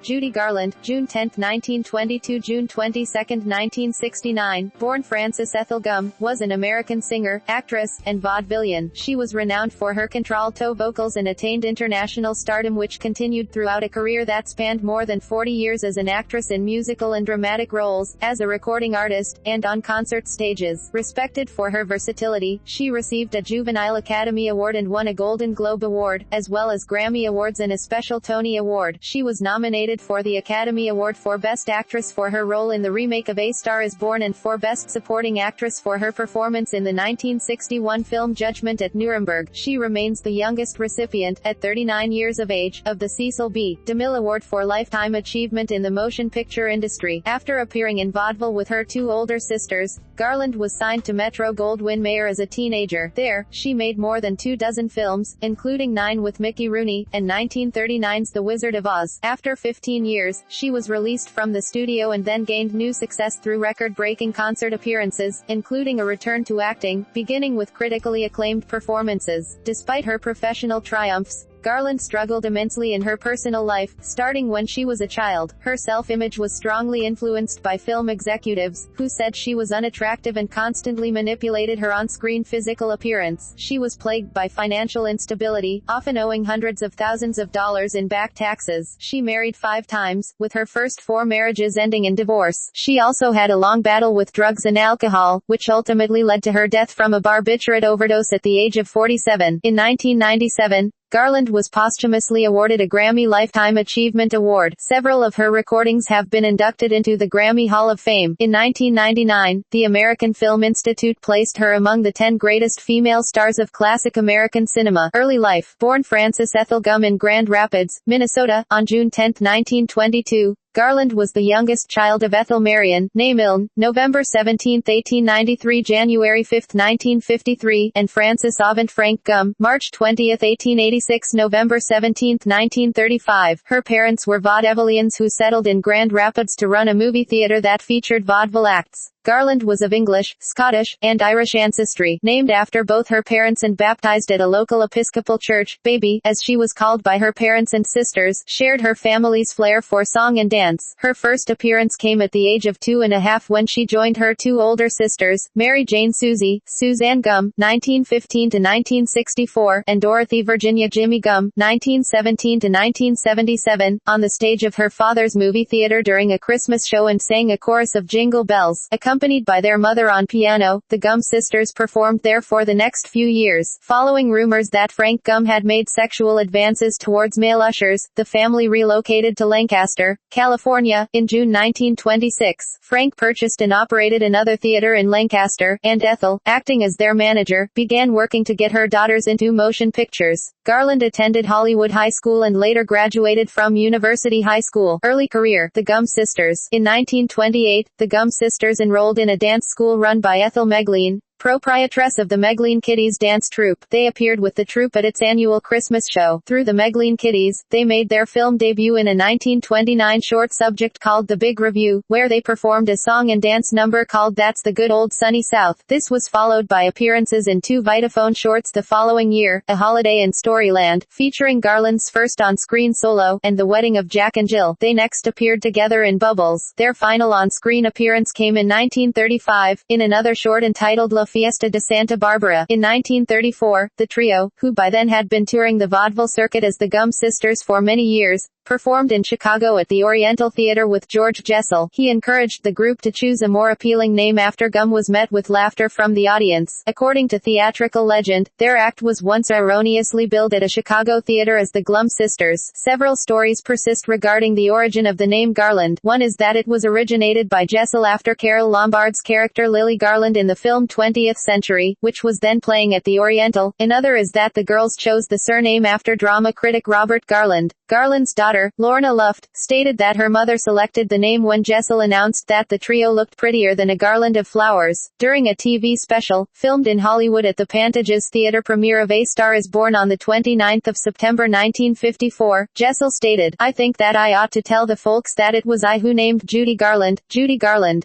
Judy Garland, June 10, 1922 – June 22, 1969, born Frances Ethel Gumm, was an American singer, actress, and vaudevillian. She was renowned for her contralto vocals and attained international stardom, which continued throughout a career that spanned more than 40 years as an actress in musical and dramatic roles, as a recording artist, and on concert stages. Respected for her versatility, she received a Juvenile Academy Award and won a Golden Globe Award, as well as Grammy Awards and a special Tony Award. She was nominated for the Academy Award for Best Actress for her role in the remake of A Star is Born and for Best Supporting Actress for her performance in the 1961 film Judgment at Nuremberg. She remains the youngest recipient, at 39 years of age, of the Cecil B. DeMille Award for Lifetime Achievement in the Motion Picture Industry. After appearing in vaudeville with her two older sisters, Garland was signed to Metro-Goldwyn-Mayer as a teenager. There, she made more than 24 films, including 9 with Mickey Rooney, and 1939's The Wizard of Oz. After 15 years, she was released from the studio and then gained new success through record-breaking concert appearances, including a return to acting, beginning with critically acclaimed performances. Despite her professional triumphs, Garland struggled immensely in her personal life, starting when she was a child. Her self-image was strongly influenced by film executives, who said she was unattractive and constantly manipulated her on-screen physical appearance. She was plagued by financial instability, often owing hundreds of thousands of dollars in back taxes. She married 5 times, with her first 4 marriages ending in divorce. She also had a long battle with drugs and alcohol, which ultimately led to her death from a barbiturate overdose at the age of 47. In 1997, Garland was posthumously awarded a Grammy Lifetime Achievement Award. Several of her recordings have been inducted into the Grammy Hall of Fame. In 1999, the American Film Institute placed her among the 10 greatest female stars of classic American cinema. Early life. Born Frances Ethel Gumm in Grand Rapids, Minnesota, on June 10, 1922. Garland was the youngest child of Ethel Marion, née Milne, November 17, 1893 – January 5, 1953, and Francis Avent Frank Gumm, March 20, 1886 – November 17, 1935. Her parents were vaudevillians who settled in Grand Rapids to run a movie theater that featured vaudeville acts. Garland was of English, Scottish, and Irish ancestry, named after both her parents and baptized at a local Episcopal church. Baby, as she was called by her parents and sisters, shared her family's flair for song and dance. Her first appearance came at the age of 2.5 when she joined her 2 older sisters, Mary Jane Suzanne Gumm, 1915–1964, and Dorothy Virginia Jimmy Gumm, 1917–1977, on the stage of her father's movie theater during a Christmas show and sang a chorus of Jingle Bells. Accompanied by their mother on piano, the Gumm Sisters performed there for the next few years. Following rumors that Frank Gumm had made sexual advances towards male ushers, the family relocated to Lancaster, California, in June 1926. Frank purchased and operated another theater in Lancaster, and Ethel, acting as their manager, began working to get her daughters into motion pictures. Garland attended Hollywood High School and later graduated from University High School. Early career. The Gumm Sisters. In 1928, the Gumm Sisters enrolled in a dance school run by Ethel Megleen, proprietress of the Megleen Kiddies dance troupe. They appeared with the troupe at its annual Christmas show. Through the Megleen Kiddies, they made their film debut in a 1929 short subject called The Big Review, where they performed a song and dance number called That's the Good Old Sunny South. This was followed by appearances in 2 Vitaphone shorts the following year, A Holiday in Storyland, featuring Garland's first on-screen solo, and The Wedding of Jack and Jill. They next appeared together in Bubbles. Their final on-screen appearance came in 1935, in another short entitled La Fiesta de Santa Barbara. In 1934, the trio, who by then had been touring the vaudeville circuit as the Gumm Sisters for many years, performed in Chicago at the Oriental Theater with George Jessel. He encouraged the group to choose a more appealing name after Gumm was met with laughter from the audience. According to theatrical legend, their act was once erroneously billed at a Chicago theater as the Gumm Sisters. Several stories persist regarding the origin of the name Garland. One is that it was originated by Jessel after Carole Lombard's character Lily Garland in the film 20th Century, which was then playing at the Oriental. Another is that the girls chose the surname after drama critic Robert Garland. Garland's daughter, Lorna Luft, stated that her mother selected the name when Jessel announced that the trio looked prettier than a garland of flowers. During a TV special, filmed in Hollywood at the Pantages Theater premiere of A Star is Born on the 29th of September 1954, Jessel stated, "I think that I ought to tell the folks that it was I who named Judy Garland,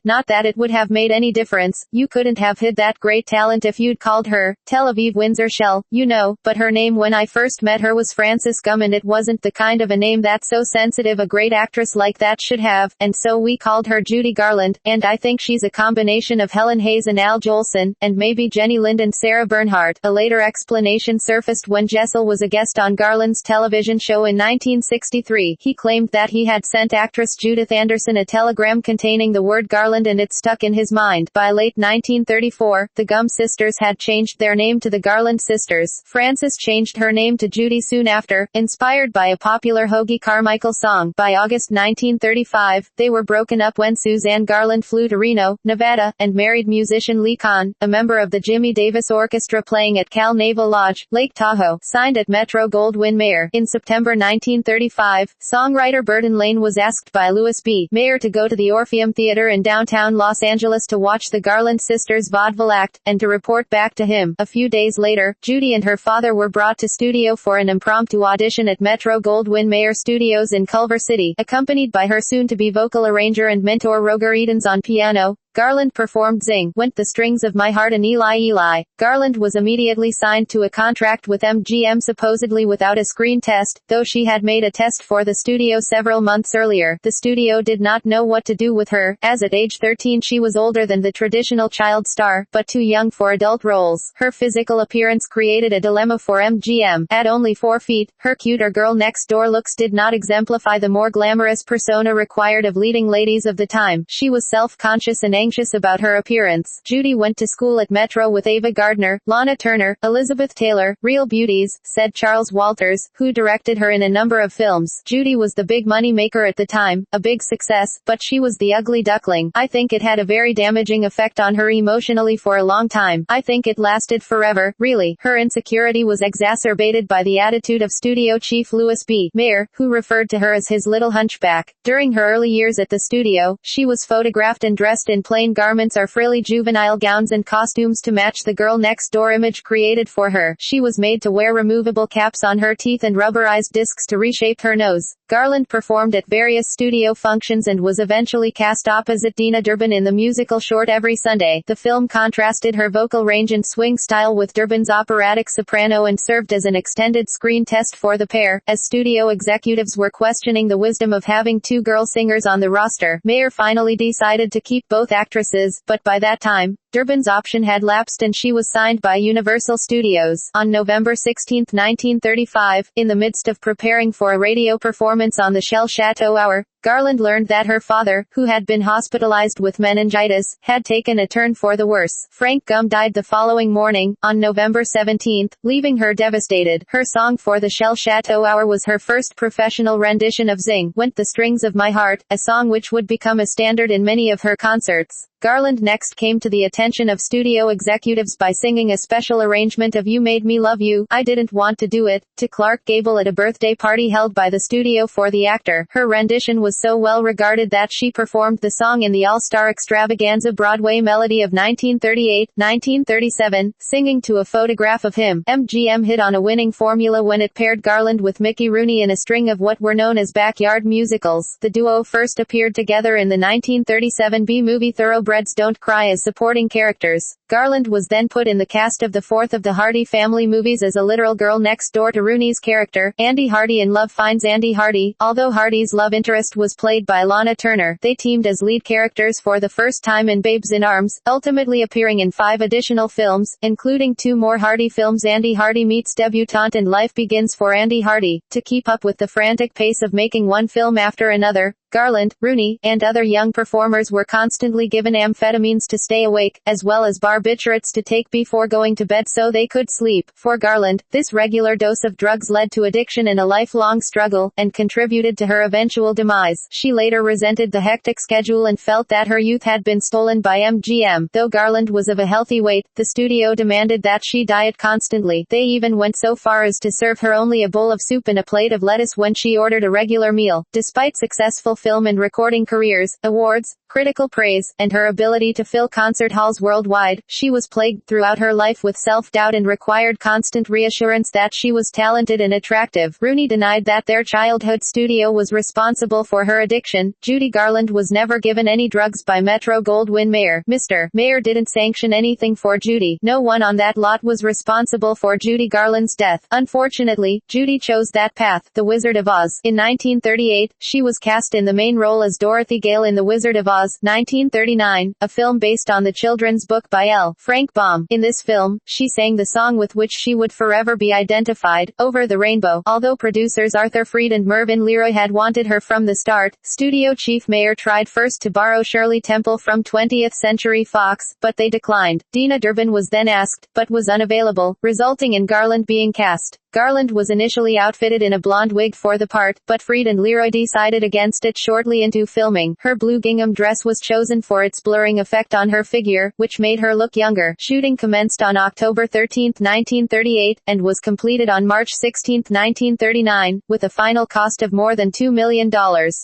not that it would have made any difference. You couldn't have hid that great talent if you'd called her Tel Aviv Windsor Shell, you know, but her name when I first met her was Frances Gumm and it wasn't the kind of a name that that so sensitive a great actress like that should have, and so we called her Judy Garland, and I think she's a combination of Helen Hayes and Al Jolson, and maybe Jenny Lind and Sarah Bernhardt. A later explanation surfaced when Jessel was a guest on Garland's television show in 1963. He claimed that he had sent actress Judith Anderson a telegram containing the word Garland and it stuck in his mind. By late 1934, the Gumm Sisters had changed their name to the Garland Sisters. Frances changed her name to Judy soon after, inspired by a popular Hoagie Carmichael song. By August 1935, they were broken up when Suzanne Garland flew to Reno, Nevada, and married musician Lee Kahn, a member of the Jimmy Davis Orchestra playing at Cal Naval Lodge, Lake Tahoe, signed at Metro-Goldwyn-Mayer. In September 1935, songwriter Burton Lane was asked by Louis B. Mayer to go to the Orpheum Theater in downtown Los Angeles to watch the Garland Sisters vaudeville act, and to report back to him. A few days later, Judy and her father were brought to studio for an impromptu audition at Metro-Goldwyn-Mayer Studios in Culver City, accompanied by her soon-to-be vocal arranger and mentor Roger Edens on piano. Garland performed Zing, Went the Strings of My Heart and Eli Eli. Garland was immediately signed to a contract with MGM supposedly without a screen test, though she had made a test for the studio several months earlier. The studio did not know what to do with her, as at age 13 she was older than the traditional child star, but too young for adult roles. Her physical appearance created a dilemma for MGM. At only 4 feet, her cuter girl next door looks did not exemplify the more glamorous persona required of leading ladies of the time. She was self-conscious and anxious about her appearance. Judy went to school at Metro with Ava Gardner, Lana Turner, Elizabeth Taylor, real beauties, said Charles Walters, who directed her in a number of films. Judy was the big money maker at the time, a big success, but she was the ugly duckling. I think it had a very damaging effect on her emotionally for a long time. I think it lasted forever, really. Her insecurity was exacerbated by the attitude of studio chief Louis B. Mayer, who referred to her as his little hunchback. During her early years at the studio, she was photographed and dressed in plain garments or frilly juvenile gowns and costumes to match the girl next door image created for her. She was made to wear removable caps on her teeth and rubberized discs to reshape her nose. Garland performed at various studio functions and was eventually cast opposite Dina Durbin in the musical short Every Sunday. The film contrasted her vocal range and swing style with Durbin's operatic soprano and served as an extended screen test for the pair, as studio executives were questioning the wisdom of having 2 girl singers on the roster. Mayer finally decided to keep both actresses, but by that time, Durbin's option had lapsed and she was signed by Universal Studios. On November 16, 1935, in the midst of preparing for a radio performance on the Shell Chateau Hour, Garland learned that her father, who had been hospitalized with meningitis, had taken a turn for the worse. Frank Gumm died the following morning, on November 17, leaving her devastated. Her song for the Shell Chateau Hour was her first professional rendition of Zing, Went the Strings of My Heart, a song which would become a standard in many of her concerts. Garland next came to the attention of studio executives by singing a special arrangement of You Made Me Love You, I Didn't Want to Do It, to Clark Gable at a birthday party held by the studio for the actor. Her rendition was so well regarded that she performed the song in the All-Star Extravaganza Broadway Melody of 1938-1937, singing to a photograph of him. MGM hit on a winning formula when it paired Garland with Mickey Rooney in a string of what were known as backyard musicals. The duo first appeared together in the 1937 B-movie Thoroughbreds Don't Cry as supporting characters. Garland was then put in the cast of the fourth of the Hardy family movies as a literal girl next door to Rooney's character, Andy Hardy in Love Finds Andy Hardy. Although Hardy's love interest was played by Lana Turner, they teamed as lead characters for the first time in Babes in Arms, ultimately appearing in 5 additional films, including 2 more Hardy films, Andy Hardy Meets Debutante and Life Begins for Andy Hardy. To keep up with the frantic pace of making one film after another, Garland, Rooney, and other young performers were constantly given amphetamines to stay awake, as well as barbiturates to take before going to bed so they could sleep. For Garland, this regular dose of drugs led to addiction and a lifelong struggle, and contributed to her eventual demise. She later resented the hectic schedule and felt that her youth had been stolen by MGM. Though Garland was of a healthy weight, the studio demanded that she diet constantly. They even went so far as to serve her only a bowl of soup and a plate of lettuce when she ordered a regular meal. Despite successful film and recording careers, awards, critical praise, and her ability to fill concert halls worldwide. She was plagued throughout her life with self-doubt and required constant reassurance that she was talented and attractive. Rooney denied that their childhood studio was responsible for her addiction. Judy Garland was never given any drugs by Metro-Goldwyn-Mayer. Mr. Mayer didn't sanction anything for Judy. No one on that lot was responsible for Judy Garland's death. Unfortunately, Judy chose that path. The Wizard of Oz. In 1938, she was cast in the main role as Dorothy Gale in The Wizard of Oz, 1939, a film based on the children's book by L. Frank Baum. In this film, she sang the song with which she would forever be identified, Over the Rainbow. Although producers Arthur Freed and Mervyn Leroy had wanted her from the start, studio chief Mayer tried first to borrow Shirley Temple from 20th Century Fox, but they declined. Dina Durbin was then asked, but was unavailable, resulting in Garland being cast. Garland was initially outfitted in a blonde wig for the part, but Freed and Leroy decided against it shortly into filming. Her blue gingham dress was chosen for its blurring effect on her figure, which made her look younger. Shooting commenced on October 13, 1938, and was completed on March 16, 1939, with a final cost of more than $2 million.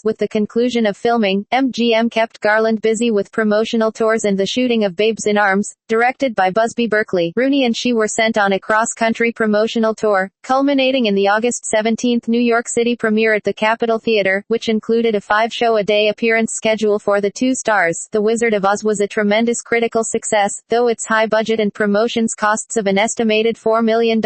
With the conclusion of filming, MGM kept Garland busy with promotional tours and the shooting of Babes in Arms, directed by Busby Berkeley. Rooney and she were sent on a cross-country promotional tour, culminating in the August 17 New York City premiere at the Capitol Theater, which included a 5-show-a-day appearance schedule for the two stars. The Wizard of Oz was a tremendous critical success, though its high budget and promotions costs of an estimated $4 million,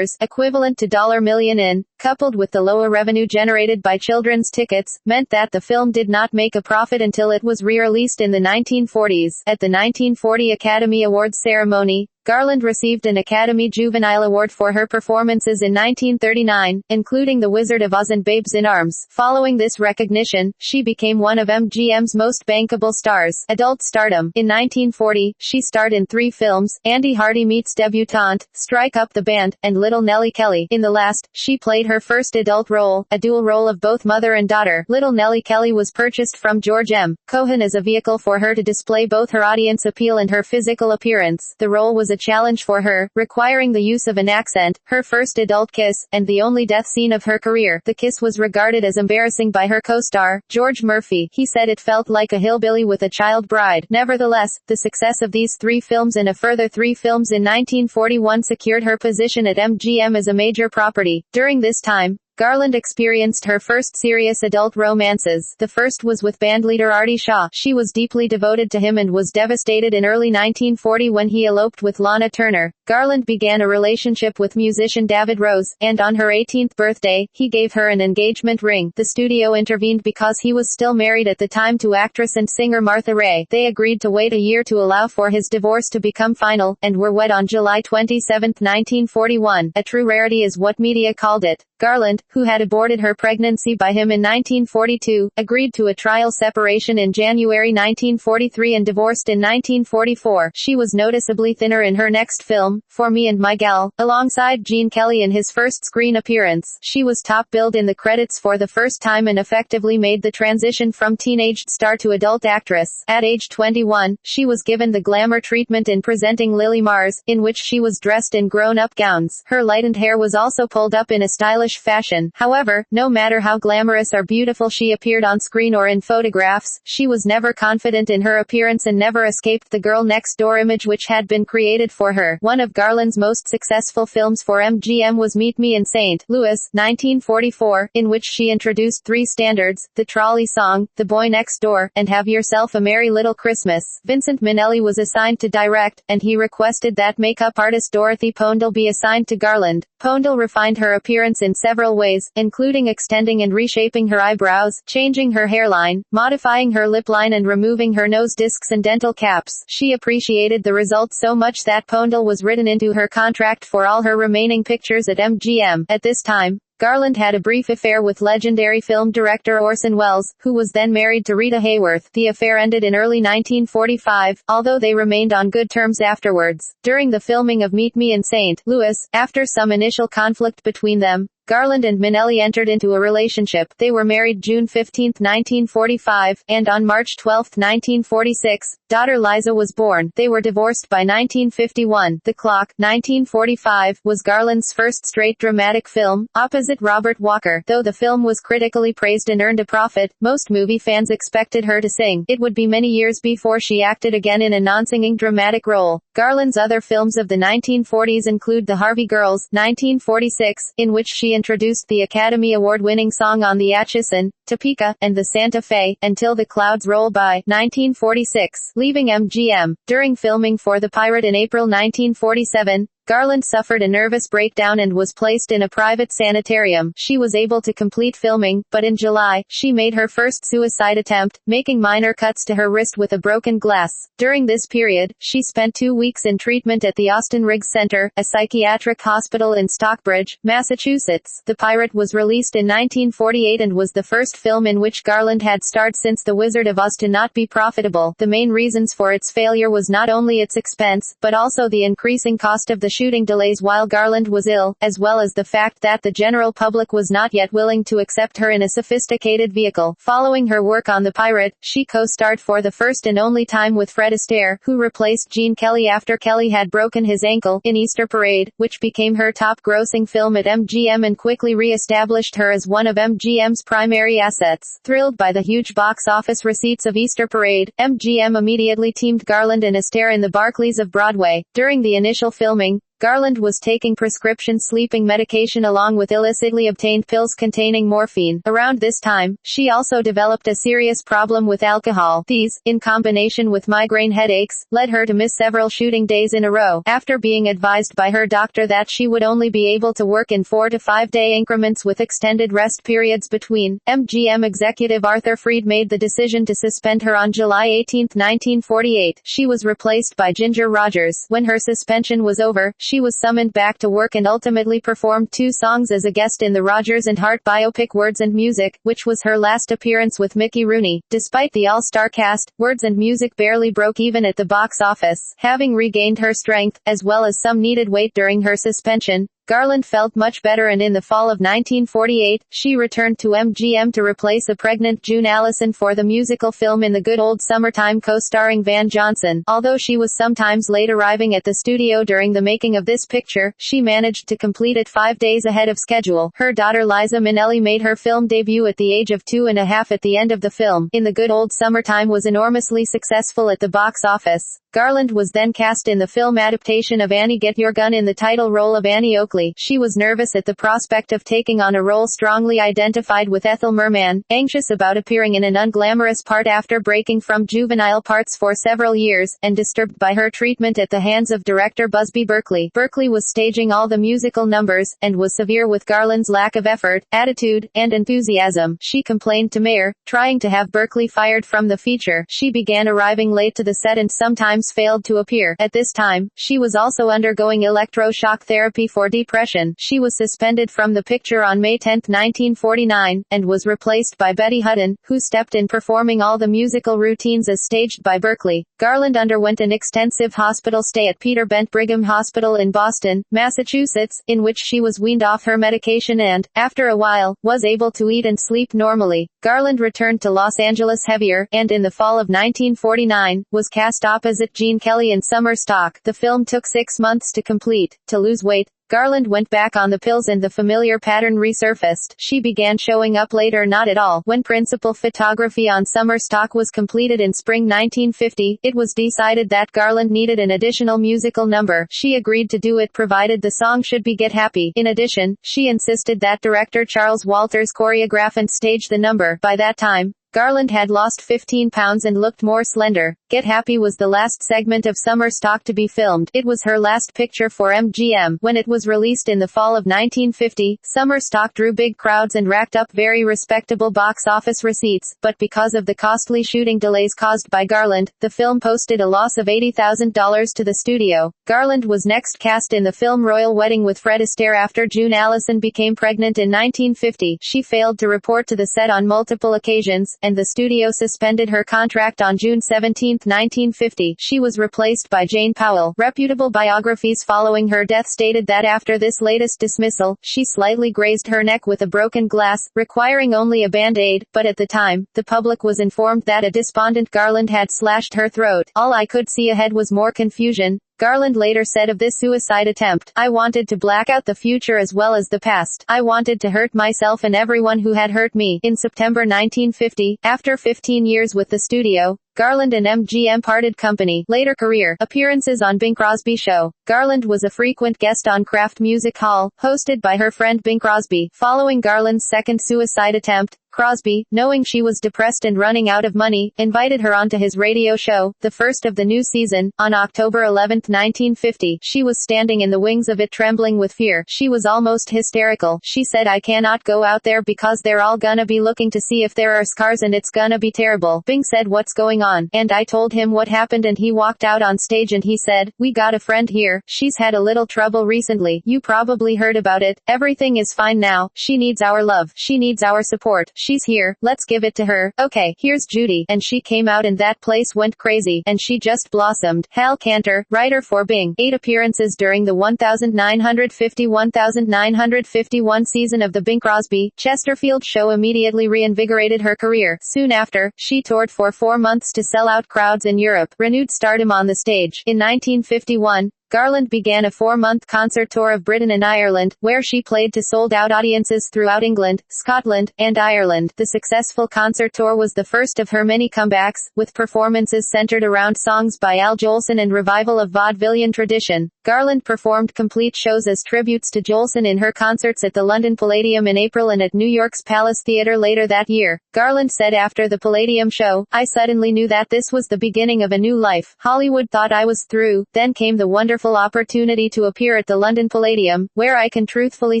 equivalent to $1 million in, coupled with the lower revenue generated by children's tickets, meant that the film did not make a profit until it was re-released in the 1940s. At the 1940 Academy Awards ceremony, Garland received an Academy Juvenile Award for her performances in 1939, including The Wizard of Oz and Babes in Arms. Following this recognition, she became one of MGM's most bankable stars. Adult stardom. In 1940, she starred in 3 films, Andy Hardy Meets Debutante, Strike Up the Band, and Little Nellie Kelly. In the last, she played her first adult role, a dual role of both mother and daughter. Little Nellie Kelly was purchased from George M. Cohan as a vehicle for her to display both her audience appeal and her physical appearance. The role was a challenge for her, requiring the use of an accent, her first adult kiss, and the only death scene of her career. The kiss was regarded as embarrassing by her co-star, George Murphy. He said it felt like a hillbilly with a child bride. Nevertheless, the success of these 3 films and a further 3 films in 1941 secured her position at MGM as a major property. During this time, Garland experienced her first serious adult romances. The first was with bandleader Artie Shaw. She was deeply devoted to him and was devastated in early 1940 when he eloped with Lana Turner. Garland began a relationship with musician David Rose, and on her 18th birthday, he gave her an engagement ring. The studio intervened because he was still married at the time to actress and singer Martha Raye. They agreed to wait a year to allow for his divorce to become final, and were wed on July 27, 1941. A true rarity is what media called it. Garland, who had aborted her pregnancy by him in 1942, agreed to a trial separation in January 1943 and divorced in 1944. She was noticeably thinner in her next film, For Me and My Gal, alongside Gene Kelly in his first screen appearance. She was top billed in the credits for the first time and effectively made the transition from teenage star to adult actress. At age 21, she was given the glamour treatment in Presenting Lily Mars, in which she was dressed in grown-up gowns. Her lightened hair was also pulled up in a stylish fashion. However, no matter how glamorous or beautiful she appeared on screen or in photographs, she was never confident in her appearance and never escaped the girl next door image which had been created for her. One of Garland's most successful films for MGM was Meet Me in St. Louis, 1944, in which she introduced 3 standards, The Trolley Song, The Boy Next Door, and Have Yourself a Merry Little Christmas. Vincent Minnelli was assigned to direct, and he requested that makeup artist Dorothy Pondell be assigned to Garland. Pondell refined her appearance in several ways, including extending and reshaping her eyebrows, changing her hairline, modifying her lip line and removing her nose discs and dental caps. She appreciated the results so much that Pondell was written into her contract for all her remaining pictures at MGM. At this time, Garland had a brief affair with legendary film director Orson Welles, who was then married to Rita Hayworth. The affair ended in early 1945, although they remained on good terms afterwards. During the filming of Meet Me in St. Louis, after some initial conflict between them, Garland and Minnelli entered into a relationship. They were married June 15, 1945, and on March 12, 1946, daughter Liza was born. They were divorced by 1951. The Clock, 1945, was Garland's first straight dramatic film, opposite Robert Walker. Though the film was critically praised and earned a profit, most movie fans expected her to sing. It would be many years before she acted again in a non-singing dramatic role. Garland's other films of the 1940s include The Harvey Girls, 1946, in which she introduced the Academy Award-winning song On the Atchison, Topeka, and the Santa Fe, Until the Clouds Roll By, 1946. Leaving MGM. During filming for The Pirate in April 1947, Garland suffered a nervous breakdown and was placed in a private sanitarium. She was able to complete filming, but in July, she made her first suicide attempt, making minor cuts to her wrist with a broken glass. During this period, she spent 2 weeks in treatment at the Austin Riggs Center, a psychiatric hospital in Stockbridge, Massachusetts. The Pirate was released in 1948 and was the first film in which Garland had starred since The Wizard of Oz to not be profitable. The main reasons for its failure was not only its expense, but also the increasing cost of the shooting delays while Garland was ill, as well as the fact that the general public was not yet willing to accept her in a sophisticated vehicle. Following her work on The Pirate, she co-starred for the first and only time with Fred Astaire, who replaced Gene Kelly after Kelly had broken his ankle, in Easter Parade, which became her top-grossing film at MGM and quickly re-established her as one of MGM's primary assets. Thrilled by the huge box office receipts of Easter Parade, MGM immediately teamed Garland and Astaire in the Barclays of Broadway. During the initial filming, Garland was taking prescription sleeping medication along with illicitly obtained pills containing morphine. Around this time, she also developed a serious problem with alcohol. These, in combination with migraine headaches, led her to miss several shooting days in a row. After being advised by her doctor that she would only be able to work in 4 to 5 day increments with extended rest periods between, MGM executive Arthur Freed made the decision to suspend her on July 18, 1948. She was replaced by Ginger Rogers. When her suspension was over, she was summoned back to work and ultimately performed 2 songs as a guest in the Rogers and Hart biopic Words and Music, which was her last appearance with Mickey Rooney. Despite the all-star cast, Words and Music barely broke even at the box office. Having regained her strength, as well as some needed weight during her suspension, Garland felt much better, and in the fall of 1948, she returned to MGM to replace a pregnant June Allison for the musical film In the Good Old Summertime co-starring Van Johnson. Although she was sometimes late arriving at the studio during the making of this picture, she managed to complete it 5 days ahead of schedule. Her daughter Liza Minnelli made her film debut at the age of 2.5 at the end of the film. In the Good Old Summertime was enormously successful at the box office. Garland was then cast in the film adaptation of Annie Get Your Gun in the title role of Annie Oakley. She was nervous at the prospect of taking on a role strongly identified with Ethel Merman, anxious about appearing in an unglamorous part after breaking from juvenile parts for several years, and disturbed by her treatment at the hands of director Busby Berkeley. Berkeley was staging all the musical numbers, and was severe with Garland's lack of effort, attitude, and enthusiasm. She complained to Mayer, trying to have Berkeley fired from the feature. She began arriving late to the set and sometimes failed to appear. At this time, she was also undergoing electroshock therapy for depression. She was suspended from the picture on May 10, 1949, and was replaced by Betty Hutton, who stepped in performing all the musical routines as staged by Berkeley. Garland underwent an extensive hospital stay at Peter Bent Brigham Hospital in Boston, Massachusetts, in which she was weaned off her medication and, after a while, was able to eat and sleep normally. Garland returned to Los Angeles heavier, and in the fall of 1949, was cast opposite Gene Kelly in Summer Stock. The film took 6 months to complete. To lose weight, Garland went back on the pills and the familiar pattern resurfaced. She began showing up late or not at all. When principal photography on Summer Stock was completed in spring 1950, it was decided that Garland needed an additional musical number. She agreed to do it provided the song should be Get Happy. In addition, she insisted that director Charles Walters choreograph and stage the number. By that time, Garland had lost 15 pounds and looked more slender. Get Happy was the last segment of Summer Stock to be filmed. It was her last picture for MGM. When it was released in the fall of 1950, Summer Stock drew big crowds and racked up very respectable box office receipts, but because of the costly shooting delays caused by Garland, the film posted a loss of $80,000 to the studio. Garland was next cast in the film Royal Wedding with Fred Astaire after June Allison became pregnant in 1950. She failed to report to the set on multiple occasions, and the studio suspended her contract on June 17, 1950. She was replaced by Jane Powell. Reputable biographies following her death stated that after this latest dismissal, she slightly grazed her neck with a broken glass, requiring only a band-aid, but at the time, the public was informed that a despondent Garland had slashed her throat. All I could see ahead was more confusion. Garland later said of this suicide attempt, "I wanted to black out the future as well as the past. I wanted to hurt myself and everyone who had hurt me." In September 1950, after 15 years with the studio, Garland and MGM parted company. Later career appearances on Bing Crosby Show. Garland was a frequent guest on Kraft Music Hall, hosted by her friend Bing Crosby. Following Garland's second suicide attempt, Crosby, knowing she was depressed and running out of money, invited her onto his radio show, the first of the new season, on October 11, 1950. She was standing in the wings of it trembling with fear. She was almost hysterical. She said, "I cannot go out there because they're all gonna be looking to see if there are scars and it's gonna be terrible." Bing said, "What's going on?" And I told him what happened and he walked out on stage and he said, "We got a friend here. She's had a little trouble recently. You probably heard about it. Everything is fine now. She needs our love. She needs our support. She's here. Let's give it to her. Okay, here's Judy." And she came out and that place went crazy. And she just blossomed. Hal Kanter, writer for Bing. 8 appearances during the 1950-1951 season of the Bing Crosby, Chesterfield show immediately reinvigorated her career. Soon after, she toured for 4 months to sell out crowds in Europe, renewed stardom on the stage. In 1951, Garland began a 4-month concert tour of Britain and Ireland, where she played to sold-out audiences throughout England, Scotland, and Ireland. The successful concert tour was the first of her many comebacks, with performances centered around songs by Al Jolson and revival of vaudevillian tradition. Garland performed complete shows as tributes to Jolson in her concerts at the London Palladium in April and at New York's Palace Theatre later that year. Garland said after the Palladium show, "I suddenly knew that this was the beginning of a new life. Hollywood thought I was through. Then came the wonderful opportunity to appear at the London Palladium, where I can truthfully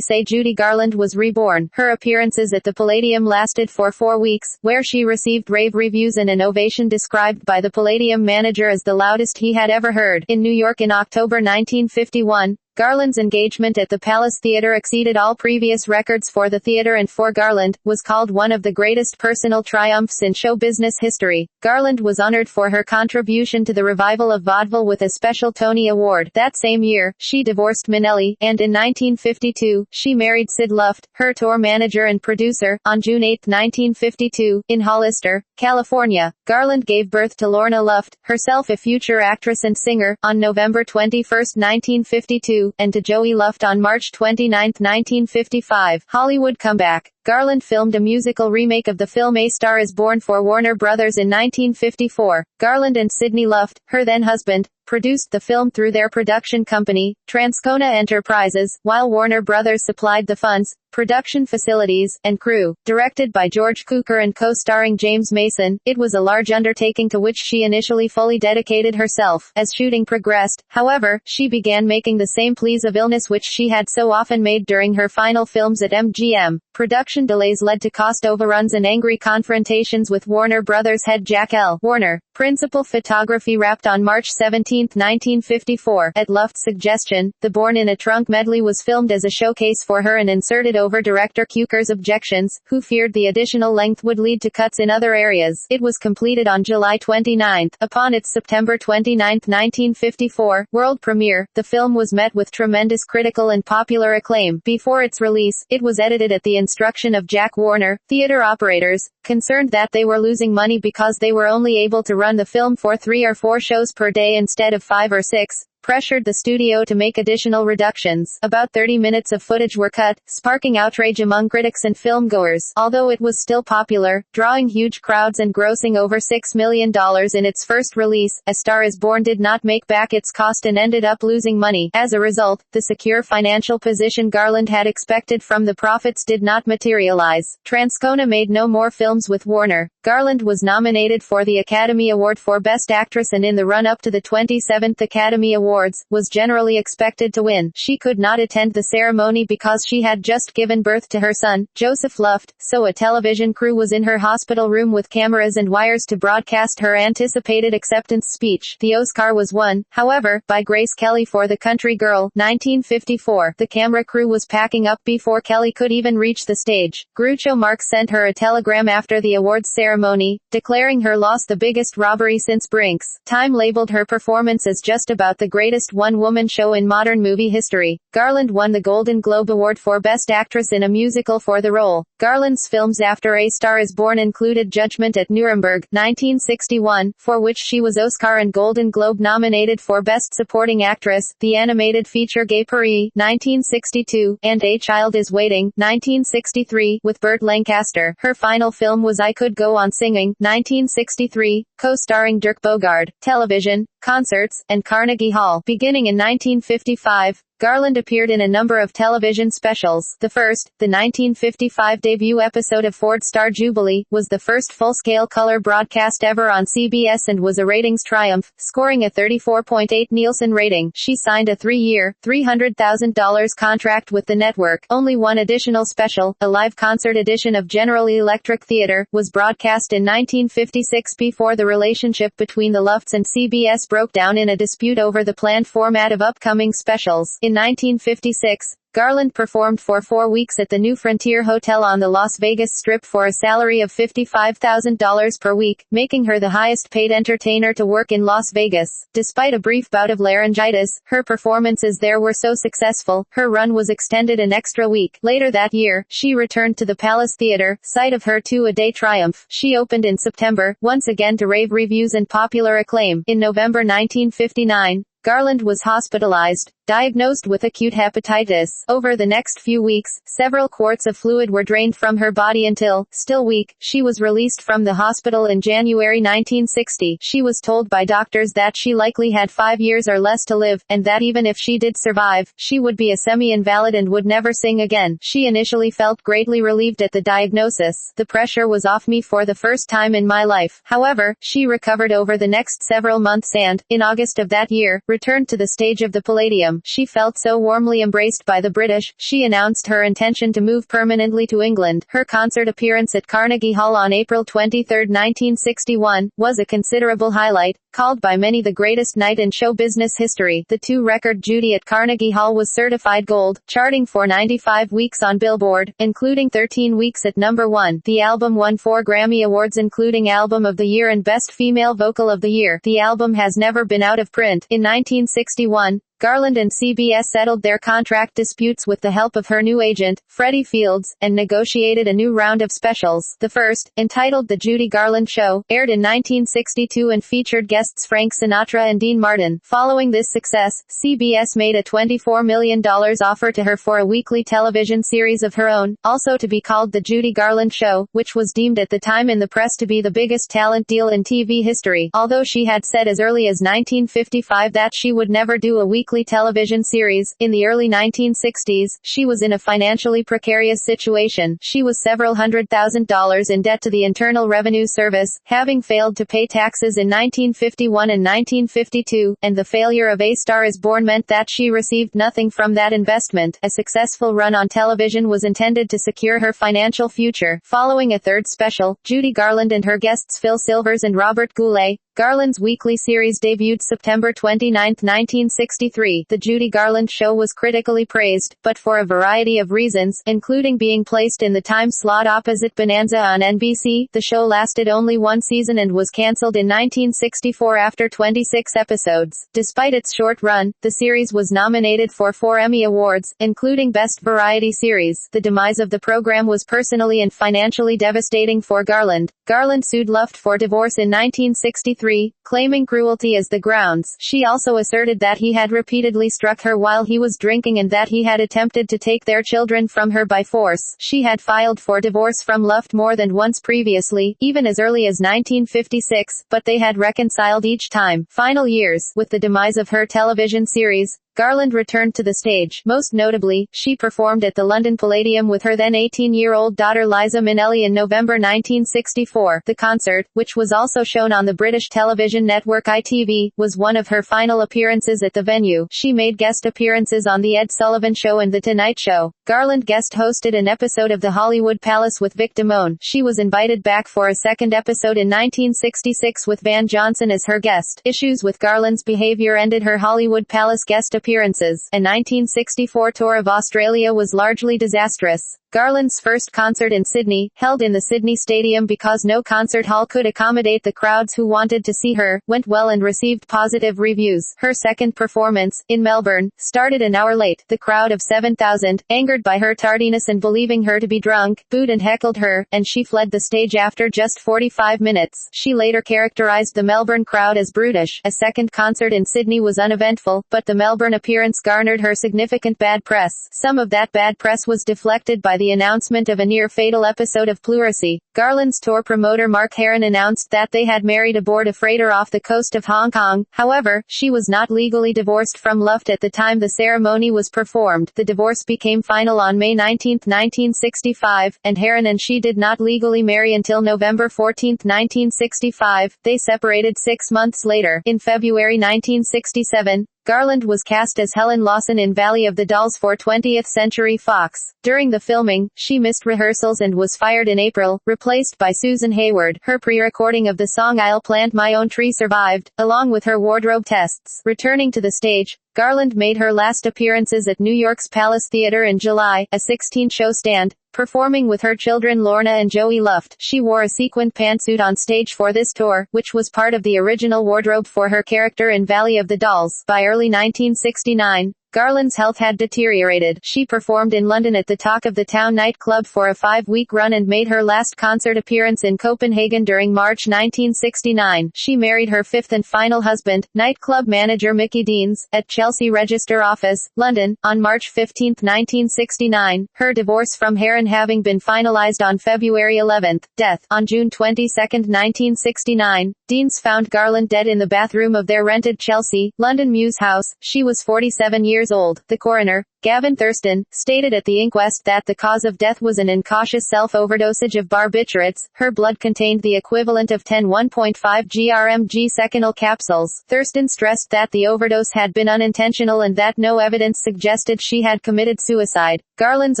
say Judy Garland was reborn." Her appearances at the Palladium lasted for 4 weeks, where she received rave reviews and an ovation described by the Palladium manager as the loudest he had ever heard. In New York in October 1951, Garland's engagement at the Palace Theatre exceeded all previous records for the theatre and for Garland, was called one of the greatest personal triumphs in show business history. Garland was honored for her contribution to the revival of vaudeville with a special Tony Award. That same year, she divorced Minnelli, and in 1952, she married Sid Luft, her tour manager and producer. On June 8, 1952, in Hollister, California, Garland gave birth to Lorna Luft, herself a future actress and singer. On November 21, 1952, and to Joey Luft on March 29, 1955. Hollywood comeback. Garland filmed a musical remake of the film A Star is Born for Warner Brothers in 1954. Garland and Sidney Luft, her then husband, produced the film through their production company, Transcona Enterprises, while Warner Brothers supplied the funds, production facilities, and crew. Directed by George Cukor and co-starring James Mason, it was a large undertaking to which she initially fully dedicated herself. As shooting progressed, however, she began making the same pleas of illness which she had so often made during her final films at MGM. Production delays led to cost overruns and angry confrontations with Warner Brothers head Jack L. Warner. Principal photography wrapped on March 17, 1954. At Luft's suggestion, the Born in a Trunk medley was filmed as a showcase for her and inserted over director Cukor's objections, who feared the additional length would lead to cuts in other areas. It was completed on July 29. Upon its September 29, 1954, world premiere, the film was met with tremendous critical and popular acclaim. Before its release, it was edited at the instruction of Jack Warner. Theater operators, concerned that they were losing money because they were only able to run the film for 3 or 4 shows per day instead of 5 or 6, pressured the studio to make additional reductions. About 30 minutes of footage were cut, sparking outrage among critics and filmgoers. Although it was still popular, drawing huge crowds and grossing over $6 million in its first release, A Star is Born did not make back its cost and ended up losing money. As a result, the secure financial position Garland had expected from the profits did not materialize. Transcona made no more films with Warner. Garland was nominated for the Academy Award for Best Actress and in the run-up to the 27th Academy Award awards, was generally expected to win. She could not attend the ceremony because she had just given birth to her son, Joseph Luft, so a television crew was in her hospital room with cameras and wires to broadcast her anticipated acceptance speech. The Oscar was won, however, by Grace Kelly for The Country Girl, 1954. The camera crew was packing up before Kelly could even reach the stage. Groucho Marx sent her a telegram after the awards ceremony, declaring her loss the biggest robbery since Brinks. Time labeled her performance as just about the greatest one-woman show in modern movie history. Garland won the Golden Globe Award for Best Actress in a Musical for the role. Garland's films after A Star is Born included Judgment at Nuremberg, 1961, for which she was Oscar and Golden Globe nominated for Best Supporting Actress, the animated feature Gay Paris, 1962, and A Child is Waiting, 1963, with Burt Lancaster. Her final film was I Could Go On Singing, 1963, co-starring Dirk Bogarde. Television, concerts, and Carnegie Hall. Beginning in 1955, Garland appeared in a number of television specials. The first, the 1955 debut episode of Ford Star Jubilee, was the first full-scale color broadcast ever on CBS and was a ratings triumph, scoring a 34.8 Nielsen rating. She signed a 3-year, $300,000 contract with the network. Only one additional special, a live concert edition of General Electric Theater, was broadcast in 1956 before the relationship between the Lufts and CBS broke down in a dispute over the planned format of upcoming specials. In 1956, Garland performed for 4 weeks at the New Frontier Hotel on the Las Vegas Strip for a salary of $55,000 per week, making her the highest-paid entertainer to work in Las Vegas. Despite a brief bout of laryngitis, her performances there were so successful, her run was extended an extra week. Later that year, she returned to the Palace Theater, site of her two-a-day triumph. She opened in September, once again to rave reviews and popular acclaim. In November 1959, Garland was hospitalized, diagnosed with acute hepatitis. Over the next few weeks, several quarts of fluid were drained from her body until, still weak, she was released from the hospital in January 1960. She was told by doctors that she likely had 5 years or less to live, and that even if she did survive, she would be a semi-invalid and would never sing again. She initially felt greatly relieved at the diagnosis. The pressure was off me for the first time in my life. However, she recovered over the next several months and, in August of that year, returned to the stage of the Palladium. She felt so warmly embraced by the British, she announced her intention to move permanently to England. Her concert appearance at Carnegie Hall on April 23, 1961, was a considerable highlight, called by many the greatest night in show business history. The two-record Judy at Carnegie Hall was certified gold, charting for 95 weeks on Billboard, including 13 weeks at number 1. The album won 4 Grammy Awards including Album of the Year and Best Female Vocal of the Year. The album has never been out of print. In 1961, Garland and CBS settled their contract disputes with the help of her new agent, Freddie Fields, and negotiated a new round of specials. The first, entitled The Judy Garland Show, aired in 1962 and featured guests Frank Sinatra and Dean Martin. Following this success, CBS made a $24 million offer to her for a weekly television series of her own, also to be called The Judy Garland Show, which was deemed at the time in the press to be the biggest talent deal in TV history. Although she had said as early as 1955 that she would never do a weekly television series, in the early 1960s, she was in a financially precarious situation. She was several $100,000 in debt to the Internal Revenue Service, having failed to pay taxes in 1951 and 1952, and the failure of A Star is Born meant that she received nothing from that investment. A successful run on television was intended to secure her financial future. Following a third special, Judy Garland and her guests Phil Silvers and Robert Goulet, Garland's weekly series debuted September 29, 1963. The Judy Garland Show was critically praised, but for a variety of reasons, including being placed in the time slot opposite Bonanza on NBC, the show lasted only one season and was canceled in 1964 after 26 episodes. Despite its short run, the series was nominated for 4 Emmy Awards, including Best Variety Series. The demise of the program was personally and financially devastating for Garland. Garland sued Luft for divorce in 1963, claiming cruelty as the grounds. She also asserted that he had repeatedly struck her while he was drinking and that he had attempted to take their children from her by force. She had filed for divorce from Luft more than once previously, even as early as 1956, but they had reconciled each time. Final years. With the demise of her television series, Garland returned to the stage. Most notably, she performed at the London Palladium with her then 18-year-old daughter Liza Minnelli in November 1964. The concert, which was also shown on the British television network ITV, was one of her final appearances at the venue. She made guest appearances on The Ed Sullivan Show and The Tonight Show. Garland guest hosted an episode of the Hollywood Palace with Vic Damone. She was invited back for a second episode in 1966 with Van Johnson as her guest. Issues with Garland's behavior ended her Hollywood Palace guest appearances. A 1964 tour of Australia was largely disastrous. Garland's first concert in Sydney, held in the Sydney Stadium because no concert hall could accommodate the crowds who wanted to see her, went well and received positive reviews. Her second performance, in Melbourne, started an hour late. The crowd of 7,000, angered by her tardiness and believing her to be drunk, booed and heckled her, and she fled the stage after just 45 minutes. She later characterized the Melbourne crowd as brutish. A second concert in Sydney was uneventful, but the Melbourne appearance garnered her significant bad press. Some of that bad press was deflected by the announcement of a near-fatal episode of pleurisy. Garland's tour promoter Mark Heron announced that they had married aboard a freighter off the coast of Hong Kong. However, she was not legally divorced from Luft at the time the ceremony was performed. The divorce became final on May 19, 1965, and Heron and she did not legally marry until November 14, 1965. They separated 6 months later. In February 1967, Garland was cast as Helen Lawson in Valley of the Dolls for 20th Century Fox. During the filming, she missed rehearsals and was fired in April, replaced by Susan Hayward. Her pre-recording of the song I'll Plant My Own Tree survived, along with her wardrobe tests. Returning to the stage, Garland made her last appearances at New York's Palace Theatre in July, a 16-show stand, performing with her children Lorna and Joey Luft. She wore a sequined pantsuit on stage for this tour, which was part of the original wardrobe for her character in Valley of the Dolls. By early 1969, Garland's health had deteriorated. She performed in London at the Talk of the Town nightclub for a 5-week run and made her last concert appearance in Copenhagen during March 1969. She married her fifth and final husband, nightclub manager Mickey Deans, at Chelsea Register Office, London, on March 15, 1969, her divorce from Heron having been finalized on February 11. Death. On June 22, 1969, Deans found Garland dead in the bathroom of their rented Chelsea, London Mews house. She was 47 years old. The coroner, Gavin Thurston, stated at the inquest that the cause of death was an incautious self-overdosage of barbiturates. Her blood contained the equivalent of 10 1.5 grmg seconal capsules. Thurston stressed that the overdose had been unintentional and that no evidence suggested she had committed suicide. Garland's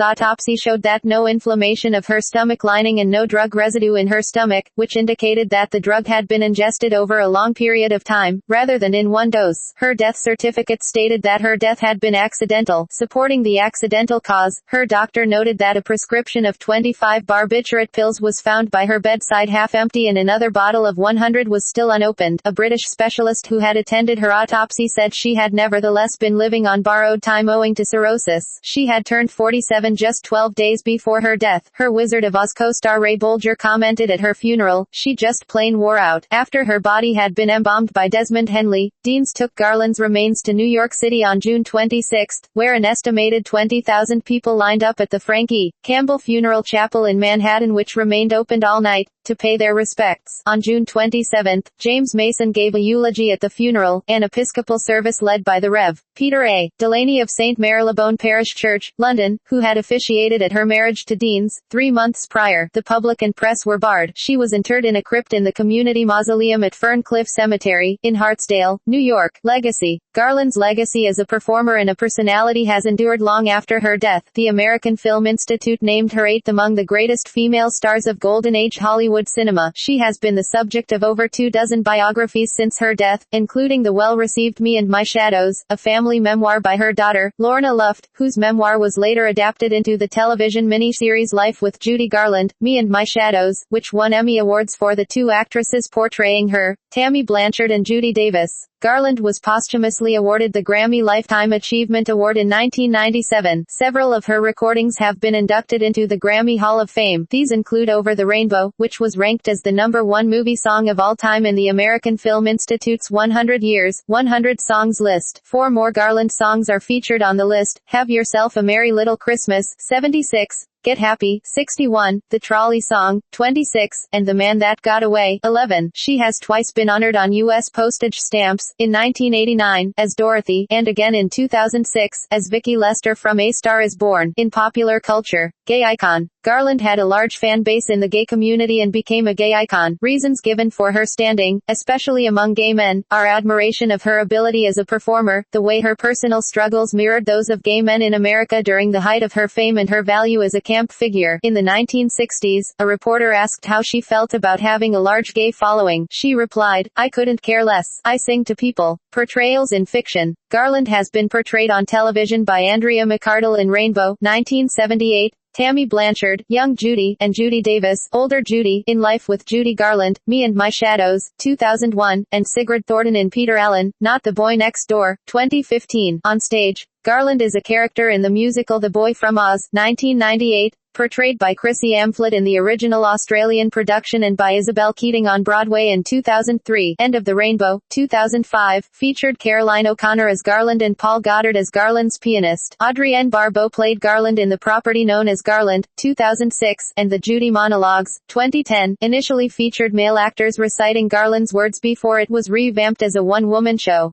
autopsy showed that no inflammation of her stomach lining and no drug residue in her stomach, which indicated that the drug had been ingested over a long period of time, rather than in one dose. Her death certificate stated that her death had been accidental. Supporting the accidental cause, her doctor noted that a prescription of 25 barbiturate pills was found by her bedside half empty and another bottle of 100 was still unopened. A British specialist who had attended her autopsy said she had nevertheless been living on borrowed time owing to cirrhosis. She had turned 47 just 12 days before her death. Her Wizard of Oz co-star Ray Bolger commented at her funeral, "She just plain wore out." After her body had been embalmed by Desmond Henley, Deans took Garland's remains to New York City on June 26, where an estimated 20,000 people lined up at the Frank E. Campbell Funeral Chapel in Manhattan, which remained opened all night, to pay their respects. On June 27, James Mason gave a eulogy at the funeral, an Episcopal service led by the Rev. Peter A. Delaney of St. Marylebone Parish Church, London, who had officiated at her marriage to Deans 3 months prior. The public and press were barred. She was interred in a crypt in the community mausoleum at Ferncliff Cemetery, in Hartsdale, New York. Legacy. Garland's legacy as a performer and a personality has endured long after her death. The American Film Institute named her 8th among the greatest female stars of Golden Age Hollywood cinema. She has been the subject of over 24 biographies since her death, including the well-received Me and My Shadows, a family memoir by her daughter, Lorna Luft, whose memoir was later adapted into the television miniseries Life with Judy Garland, Me and My Shadows, which won Emmy Awards for the 2 actresses portraying her, Tammy Blanchard and Judy Davis. Garland was posthumously awarded the Grammy Lifetime Achievement Award in 1997. Several of her recordings have been inducted into the Grammy Hall of Fame. These include Over the Rainbow, which was ranked as the #1 movie song of all time in the American Film Institute's 100 Years, 100 Songs list. 4 more Garland songs are featured on the list: Have Yourself a Merry Little Christmas, 76, Get Happy, 61, The Trolley Song, 26, and The Man That Got Away, 11. She has twice been honored on U.S. postage stamps, in 1989, as Dorothy, and again in 2006, as Vicky Lester from A Star Is Born. In popular culture, gay icon. Garland had a large fan base in the gay community and became a gay icon. Reasons given for her standing, especially among gay men, are admiration of her ability as a performer, the way her personal struggles mirrored those of gay men in America during the height of her fame, and her value as a camp figure. In the 1960s, a reporter asked how she felt about having a large gay following. She replied, "I couldn't care less. I sing to people." Portrayals in fiction. Garland has been portrayed on television by Andrea McArdle in Rainbow, 1978, Tammy Blanchard, Young Judy, and Judy Davis, Older Judy, in Life with Judy Garland, Me and My Shadows, 2001, and Sigrid Thornton in Peter Allen, Not the Boy Next Door, 2015. On stage, Garland is a character in the musical The Boy from Oz, 1998, portrayed by Chrissy Amphlett in the original Australian production and by Isabel Keating on Broadway in 2003. End of the Rainbow, 2005, featured Caroline O'Connor as Garland and Paul Goddard as Garland's pianist. Audrey N. Barbeau played Garland in the property known as Garland, 2006, and the Judy Monologues, 2010, initially featured male actors reciting Garland's words before it was revamped as a one-woman show.